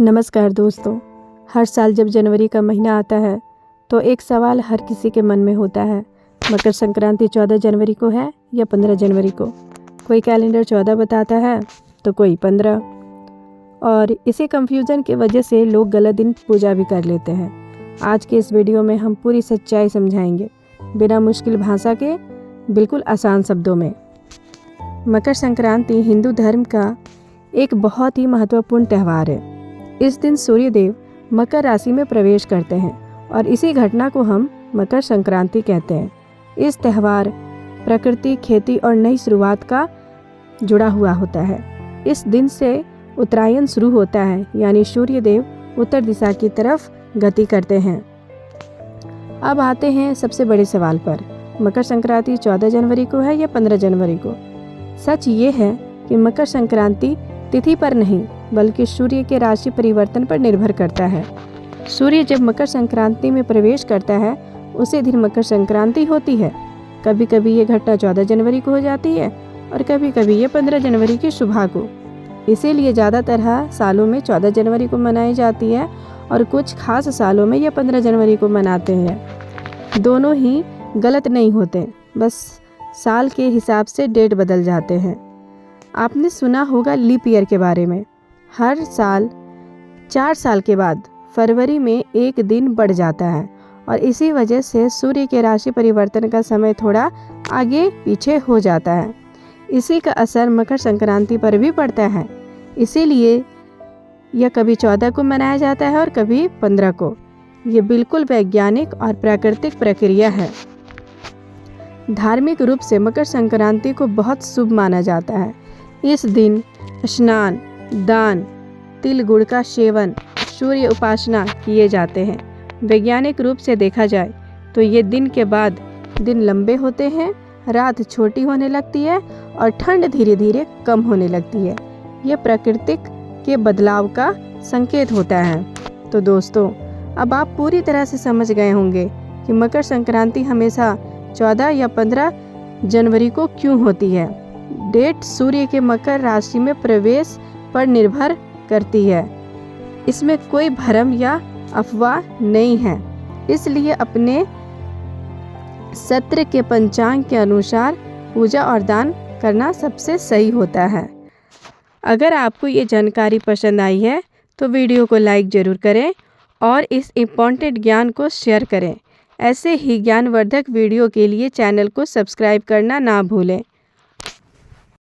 नमस्कार दोस्तों। हर साल जब जनवरी का महीना आता है तो एक सवाल हर किसी के मन में होता है, मकर संक्रांति 14 जनवरी को है या 15 जनवरी को। कोई कैलेंडर 14 बताता है तो कोई 15, और इसी कंफ्यूजन की वजह से लोग गलत दिन पूजा भी कर लेते हैं। आज के इस वीडियो में हम पूरी सच्चाई समझाएंगे, बिना मुश्किल भाषा के, बिल्कुल आसान शब्दों में। मकर संक्रांति हिंदू धर्म का एक बहुत ही महत्वपूर्ण त्यौहार है। इस दिन सूर्य देव मकर राशि में प्रवेश करते हैं और इसी घटना को हम मकर संक्रांति कहते हैं। इस त्यौहार प्रकृति, खेती और नई शुरुआत का जुड़ा हुआ होता है। इस दिन से उत्तरायण शुरू होता है, यानी सूर्य देव उत्तर दिशा की तरफ गति करते हैं। अब आते हैं सबसे बड़े सवाल पर, मकर संक्रांति 14 जनवरी को है या 15 जनवरी को। सच ये है कि मकर संक्रांति तिथि पर नहीं बल्कि सूर्य के राशि परिवर्तन पर निर्भर करता है। सूर्य जब मकर संक्रांति में प्रवेश करता है उसी दिन मकर संक्रांति होती है। कभी कभी ये घटना 14 जनवरी को हो जाती है और कभी कभी ये 15 जनवरी की सुबह को। इसीलिए ज़्यादातर सालों में 14 जनवरी को मनाई जाती है और कुछ खास सालों में ये 15 जनवरी को मनाते हैं। दोनों ही गलत नहीं होते, बस साल के हिसाब से डेट बदल जाते हैं। आपने सुना होगा लीप ईयर के बारे में। हर साल 4 साल के बाद फरवरी में एक दिन बढ़ जाता है और इसी वजह से सूर्य के राशि परिवर्तन का समय थोड़ा आगे पीछे हो जाता है। इसी का असर मकर संक्रांति पर भी पड़ता है। इसीलिए यह कभी 14 को मनाया जाता है और कभी 15 को। ये बिल्कुल वैज्ञानिक और प्राकृतिक प्रक्रिया है। धार्मिक रूप से मकर संक्रांति को बहुत शुभ माना जाता है। इस दिन स्नान, दान, तिल गुड़ का सेवन, सूर्य उपासना किए जाते हैं। वैज्ञानिक रूप से देखा जाए तो ये दिन के बाद दिन लंबे होते हैं, रात छोटी होने लगती है और ठंड धीरे धीरे कम होने लगती है। ये प्राकृतिक के बदलाव का संकेत होता है। तो दोस्तों, अब आप पूरी तरह से समझ गए होंगे कि मकर संक्रांति हमेशा 14 या 15 जनवरी को क्यों होती है। डेट सूर्य के मकर राशि में प्रवेश पर निर्भर करती है। इसमें कोई भ्रम या अफवाह नहीं है। इसलिए अपने सत्र के पंचांग के अनुसार पूजा और दान करना सबसे सही होता है। अगर आपको ये जानकारी पसंद आई है तो वीडियो को लाइक ज़रूर करें और इस इम्पोर्टेंट ज्ञान को शेयर करें। ऐसे ही ज्ञानवर्धक वीडियो के लिए चैनल को सब्सक्राइब करना ना भूलें।